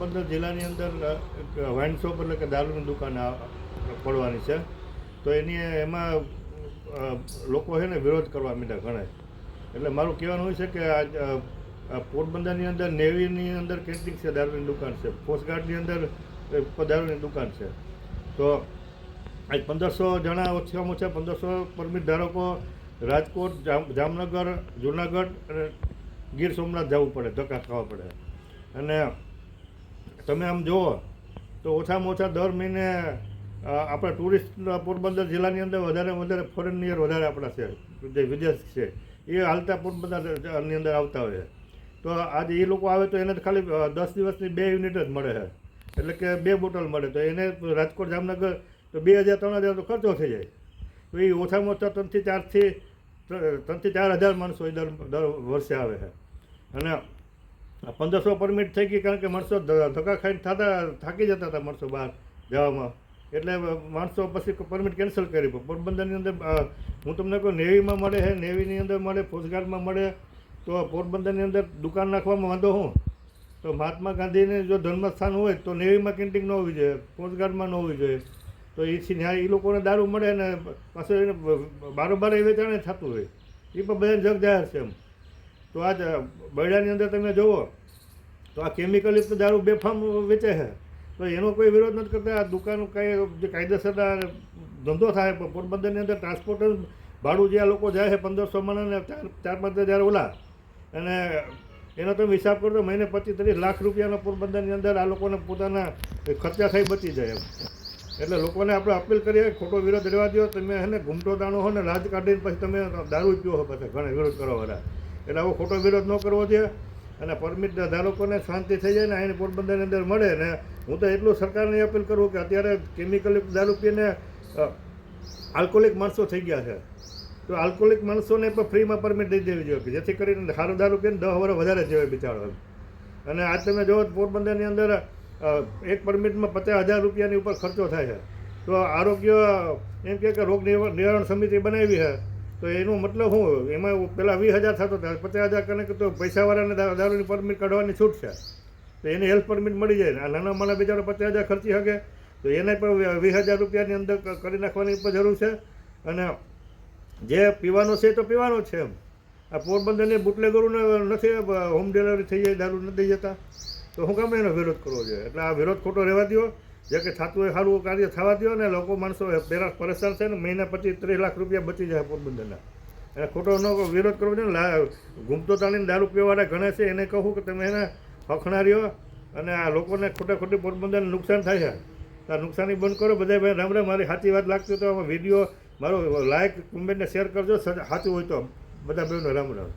પોરબંદર જિલ્લાની અંદર wine shop એટલે કે દારૂની દુકાન પડવાની છે. તો એમાં લોકો છે ને વિરોધ કરવા માંડ્યા ઘણા. એટલે મારું કહેવાનું હોય છે કે પોરબંદરની અંદર નેવીની અંદર કેટલીક છે દારૂની દુકાન છે, કોસ્ટગાર્ડની અંદર દારૂની દુકાન છે. તો આજ 1500 જણા ઓછામાં ઓછા 1500 પરમિટ ધારકો રાજકોટ, જામનગર, જુનાગઢ અને ગીર સોમનાથ જવું પડે, ધક્કા ખાવા પડે. અને તમે આમ જુઓ તો ઓછામાં ઓછા દર મહિને આપણા ટુરિસ્ટ પોરબંદર જિલ્લાની અંદર વધારે ફોરેનિયર વધારે આપણા છે, જે વિદેશ છે એ હાલતા પોરબંદરની અંદર આવતા હોય. તો આજે એ લોકો આવે તો એને ખાલી 10 દિવસની 2 યુનિટ જ મળે છે, એટલે કે 2 બોટલ મળે. તો એને રાજકોટ, જામનગર તો 2000-3000 તો ખર્ચો થઈ જાય. તો એ ઓછામાં ઓછા 3,000 થી 4,000 માણસો દર વર્ષે આવે છે. અને 1500 પરમિટ થઈ ગઈ, કારણ કે માણસો ધક્કા ખાઈને થાકી જતા હતા માણસો બહાર જવામાં. એટલે માણસો પછી પરમિટ કેન્સલ કરી. પોરબંદરની અંદર હું તમને કહું, નેવીમાં મળે છે, નેવીની અંદર મળે, કોસ્ટગાર્ડમાં મળે. તો પોરબંદરની અંદર દુકાન નાખવામાં વાંધો શું? તો મહાત્મા ગાંધીને જો જન્મસ્થાન હોય તો નેવીમાં કેન્ટીન ન હોવી જોઈએ, કોસ્ટગાર્ડમાં ન હોવી જોઈએ. તો એ લોકોને દારૂ મળે ને પાછું એને બારોબાર એ વેચાણે થતું હોય, એ પણ બધાને જગ જાહેર છે એમ. તો આજ બરડાની અંદર તમે જુઓ તો આ કેમિકલયુક્ત દારૂ બેફામ વેચે છે. તો એનો કોઈ વિરોધ નથી કરતા. આ દુકાન કાંઈ જે કાયદેસર ધંધો થાય. પોરબંદરની અંદર ટ્રાન્સપોર્ટર ભાડું જે આ લોકો જાય છે 1500 માણસને 4-5 હજાર ઓલા, અને એનો તમે હિસાબ કરો તો મહિને 25-30 લાખ રૂપિયાનો પોરબંદરની અંદર આ લોકોને પોતાના ખર્ચા થઈ બચી જાય એમ. એટલે લોકોને આપણે અપીલ કરીએ, ખોટો વિરોધ રહેવા દો. તમે એને ઘૂમટો દાણો હો ને રાજ કાઢીને પછી તમે દારૂ પીવો હો પાછા ઘણા વિરોધ કરવાવાળા. એટલે આવો ખોટો વિરોધ ન કરવો જોઈએ. અને પરમિટ ધારકોને શાંતિ થઈ જાય ને એને પોરબંદરની અંદર મળે. ને હું તો એટલું સરકારને અપીલ કરું કે અત્યારે કેમિકલ દારૂ પીને આલ્કોહોલિક માણસો થઈ ગયા છે. તો આલ્કોહોલિક માણસોને પણ ફ્રીમાં પરમિટ દઈ દેવી જોઈએ, જેથી કરીને સારો દારૂ પીને 10 વર્ષ વધારે જીવે બિચારો. અને આજ તમે જુઓ પોરબંદરની અંદર એક પરમિટમાં 50,000 રૂપિયાની ઉપર ખર્ચો થાય છે. તો આરોગ્ય એમ કે રોગ નિવારણ સમિતિ બનાવી છે. તો એનો મતલબ શું? એમાં પહેલાં 20,000 થતો હતો, 50,000 કરીને તો પૈસાવાળાને દારૂની પરમિટ કાઢવાની છૂટ છે. તો એને હેલ્થ પરમિટ મળી જાય. આ નાના માણસ બિચારો 50,000 ખર્ચી શકે તો એને પણ 20,000 રૂપિયાની અંદર કરી નાખવાની પણ જરૂર છે. અને જે પીવાનો છે તો પીવાનો જ છે એમ. આ પોરબંદરની બુટલેગરોને નથી હોમ ડિલિવરી થઈ જાય, દારૂ નથી જતા, તો શું કામ એનો વિરોધ કરવો જોઈએ? એટલે આ વિરોધ ખોટો રહેવા દો. જે કે થતું હોય સારું કાર્ય થવા દો. ને લોકો માણસો પરેશાન છે ને મહિના 25-30 લાખ રૂપિયા બચી જાય પોરબંદરના. અને ખોટો વિરોધ કરવો જોઈએ. ઘૂમતો તાણીને દારૂ પીવાવાળા ઘણા છે, એને કહું કે તમે એને હખણારીઓ. અને આ લોકોને ખોટી પોરબંદરને નુકસાન થાય છે. આ નુકસાની બંધ કરો બધા. ભાઈ રામ રામ. મારી સાચી વાત લાગતી તો વિડીયો મારો લાઈક, કમેન્ટ ને શેર કરજો. સાચું હોય તો બધા ભાઈઓને રામ રામ.